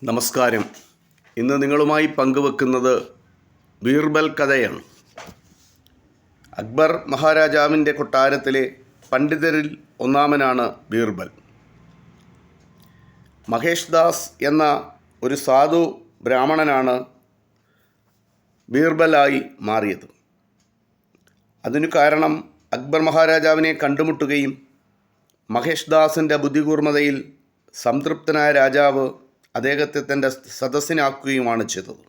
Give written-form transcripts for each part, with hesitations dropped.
നമസ്കാരം. ഇന്ന് നിങ്ങളുമായി പങ്കുവെക്കുന്നത് ബീർബൽ കഥയാണ്. അക്ബർ മഹാരാജാവിൻ്റെ കൊട്ടാരത്തിലെ പണ്ഡിതരിൽ ഒന്നാമനാണ് ബീർബൽ. മഹേഷ് ദാസ് എന്ന ഒരു സാധു ബ്രാഹ്മണനാണ് ബീർബലായി മാറിയത്. അതിനു കാരണം അക്ബർ മഹാരാജാവിനെ കണ്ടുമുട്ടുകയും മഹേഷ് ദാസിൻ്റെ ബുദ്ധികൂർമ്മതയിൽ സംതൃപ്തനായ രാജാവ് അദ്ദേഹത്തെ തൻ്റെ സദസ്സിനാക്കുകയുമാണ് ചെയ്തത്.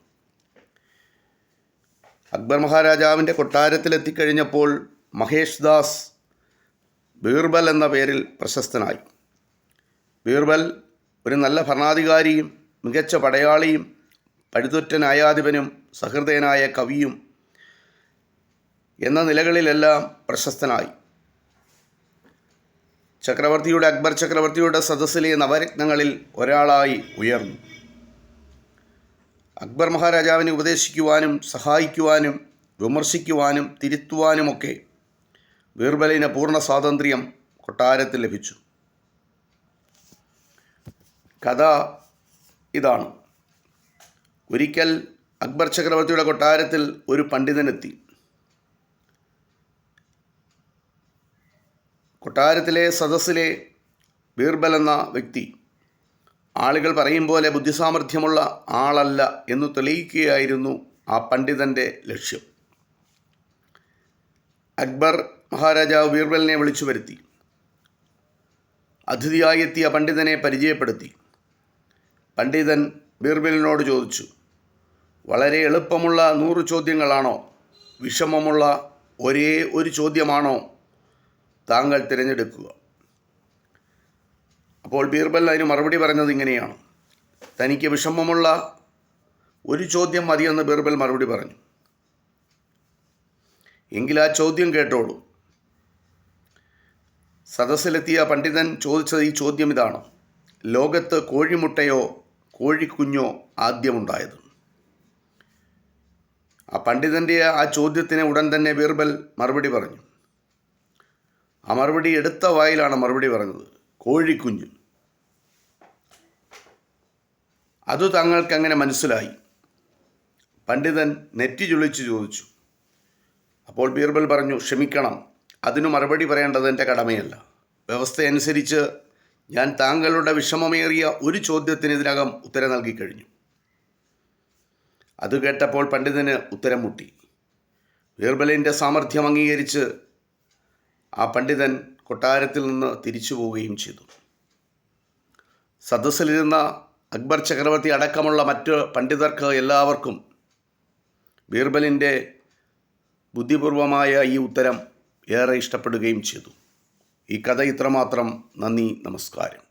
അക്ബർ മഹാരാജാവിൻ്റെ കൊട്ടാരത്തിലെത്തിക്കഴിഞ്ഞപ്പോൾ മഹേഷ് ദാസ് ബീർബൽ എന്ന പേരിൽ പ്രശസ്തനായി. ബീർബൽ ഒരു നല്ല ഭരണാധികാരിയും മികച്ച പടയാളിയും പഴുതുറ്റ ന്യായാധിപനും സഹൃദയനായ കവിയും എന്ന നിലകളിലെല്ലാം പ്രശസ്തനായി. അക്ബർ ചക്രവർത്തിയുടെ സദസ്സിലെ നവരത്നങ്ങളിൽ ഒരാളായി ഉയർന്നു. അക്ബർ മഹാരാജാവിനെ ഉപദേശിക്കുവാനും സഹായിക്കുവാനും വിമർശിക്കുവാനും തിരുത്തുവാനുമൊക്കെ ബീർബലിന് പൂർണ്ണ സ്വാതന്ത്ര്യം കൊട്ടാരത്തിൽ ലഭിച്ചു. കഥ ഇതാണ്. ഒരിക്കൽ അക്ബർ ചക്രവർത്തിയുടെ കൊട്ടാരത്തിൽ ഒരു പണ്ഡിതനെത്തി. കൊട്ടാരത്തിലെ സദസ്സിലെ ബീർബൽ എന്ന വ്യക്തി ആളുകൾ പറയും പോലെ ബുദ്ധിസാമർഥ്യമുള്ള ആളല്ല എന്ന് തെളിയിക്കുകയായിരുന്നു ആ പണ്ഡിതൻ്റെ ലക്ഷ്യം. അക്ബർ മഹാരാജാവ് ബീർബലിനെ വിളിച്ചു വരുത്തി. അതിഥിയായി എത്തിയ പണ്ഡിതനെ പരിചയപ്പെടുത്തി. പണ്ഡിതൻ ബീർബലിനോട് ചോദിച്ചു, വളരെ എളുപ്പമുള്ള 100 ചോദ്യങ്ങളാണോ, വിഷമമുള്ള ഒരേ ഒരു ചോദ്യമാണോ താങ്കൾ തിരഞ്ഞെടുക്കുക? അപ്പോൾ ബീർബൽ അതിന് മറുപടി പറഞ്ഞത് ഇങ്ങനെയാണ്: തനിക്ക് വിഷമമുള്ള ഒരു ചോദ്യം മതിയെന്ന് ബീർബൽ മറുപടി പറഞ്ഞു. എങ്കിൽ ആ ചോദ്യം കേട്ടോളൂ. സദസ്സിലെത്തിയ പണ്ഡിതൻ ചോദിച്ചത് ഈ ചോദ്യം ഇതാണ്: ലോകത്ത് കോഴിമുട്ടയോ കോഴിക്കുഞ്ഞോ ആദ്യമുണ്ടായത്? ആ പണ്ഡിതൻ്റെ ആ ചോദ്യത്തിന് ഉടൻ തന്നെ ബീർബൽ മറുപടി പറഞ്ഞു. ആ മറുപടി എടുത്ത വായിലാണ് മറുപടി പറഞ്ഞത്: കോഴിക്കുഞ്ഞ്. അത് താങ്കൾക്ക് എങ്ങനെ മനസ്സിലായി? പണ്ഡിതൻ നെറ്റി ചുളിച്ച് ചോദിച്ചു. അപ്പോൾ ബീർബൽ പറഞ്ഞു, ക്ഷമിക്കണം, അതിനു മറുപടി പറയേണ്ടത് എൻ്റെ കടമയല്ല. വ്യവസ്ഥയനുസരിച്ച് ഞാൻ താങ്കളുടെ വിഷമമേറിയ ഒരു ചോദ്യത്തിന് ഇതിനകം ഉത്തരം നൽകിക്കഴിഞ്ഞു. അത് കേട്ടപ്പോൾ പണ്ഡിതന് ഉത്തരം മുട്ടി. ബീർബലിൻ്റെ സാമർഥ്യം അംഗീകരിച്ച് ആ പണ്ഡിതൻ കൊട്ടാരത്തിൽ നിന്ന് തിരിച്ചു പോവുകയും ചെയ്തു. സദസ്സിലിരുന്ന അക്ബർ ചക്രവർത്തി അടക്കമുള്ള മറ്റ് പണ്ഡിതർക്ക് എല്ലാവർക്കും ബീർബലിൻ്റെ ബുദ്ധിപൂർവമായ ഈ ഉത്തരം ഏറെ ഇഷ്ടപ്പെടുകയും ചെയ്തു. ഈ കഥ ഇത്രമാത്രം. നന്ദി, നമസ്കാരം.